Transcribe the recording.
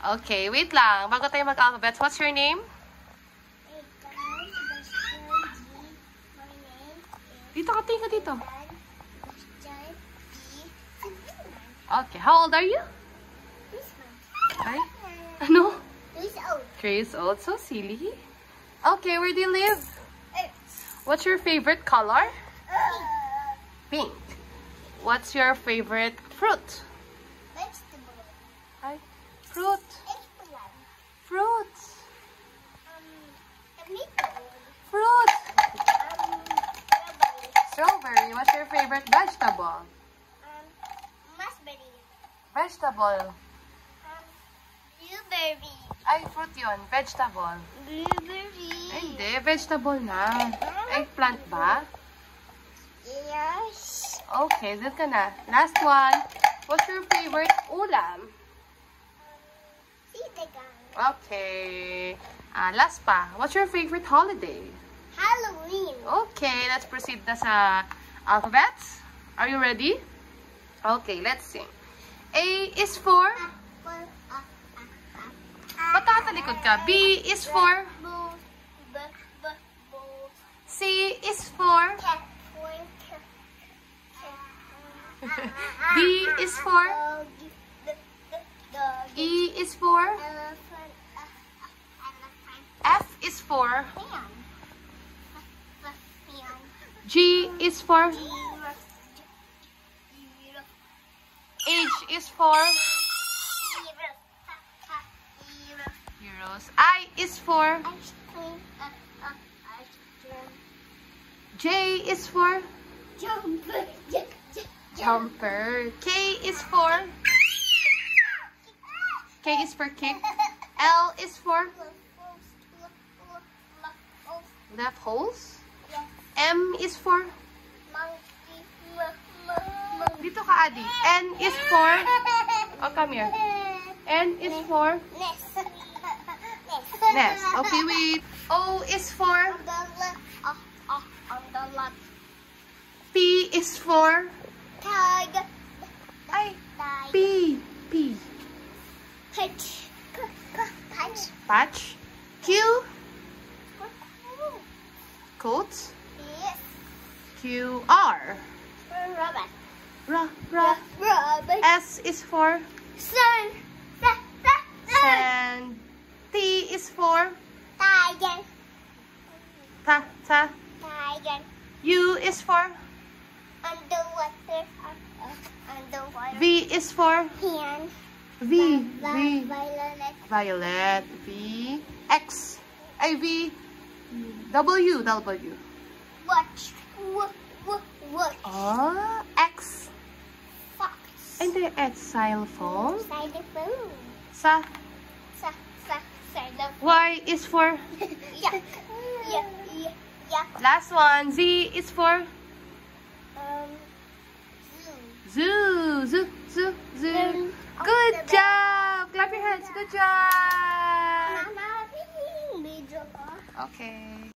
Okay, wait lang. Bago tayo mag-alphabets, what's your name? Dito ka, tingin ka dito. Okay, how old are you? Ay, ano? 3 years old. So silly. Okay, where do you live? What's your favorite color? Pink. What's your favorite fruit? Vegetable. Ay, fruit. Fruit. Tomato. Fruit. Strawberry. What's your favorite vegetable? Raspberry. Vegetable. Blueberry. Ay, fruit yun. Vegetable. Blueberry. Ay, hindi. Vegetable na. Eggplant ba? Yes. Okay, dun ka na. Last one. What's your favorite ulam? Sitagang. Okay. Last pa. What's your favorite holiday? Halloween. Okay, let's proceed na sa alphabets. Are you ready? Okay, let's sing. A is for... Patatalikod ka. B is for... C is for... D is for... E is for... F is for... G is for... H is for... Heroes. I is for... J is for... Jumper. K is for... K is for kick. L is for... Left holes. M is for... Dito ka, Adi. N is for... Oh, come here. N is for... Nest. Okay, wait. O is for... P is for... Ay, P. P. Patch. Q. Coat. Q. R. S is for... Sand. T is for... Ta. U is for... Underwater. V is for... Hand. V. Violet. Violet. V. X. Ay, V. W. Watch. Watch. Oh, X. Fox. And the X. Xylophone. Xylophone. Sa. Xylophone. Y is for... Yeah. Last one. Z is for... Zoo. Good job. Clap your hands. Good job. Mama, video. Okay.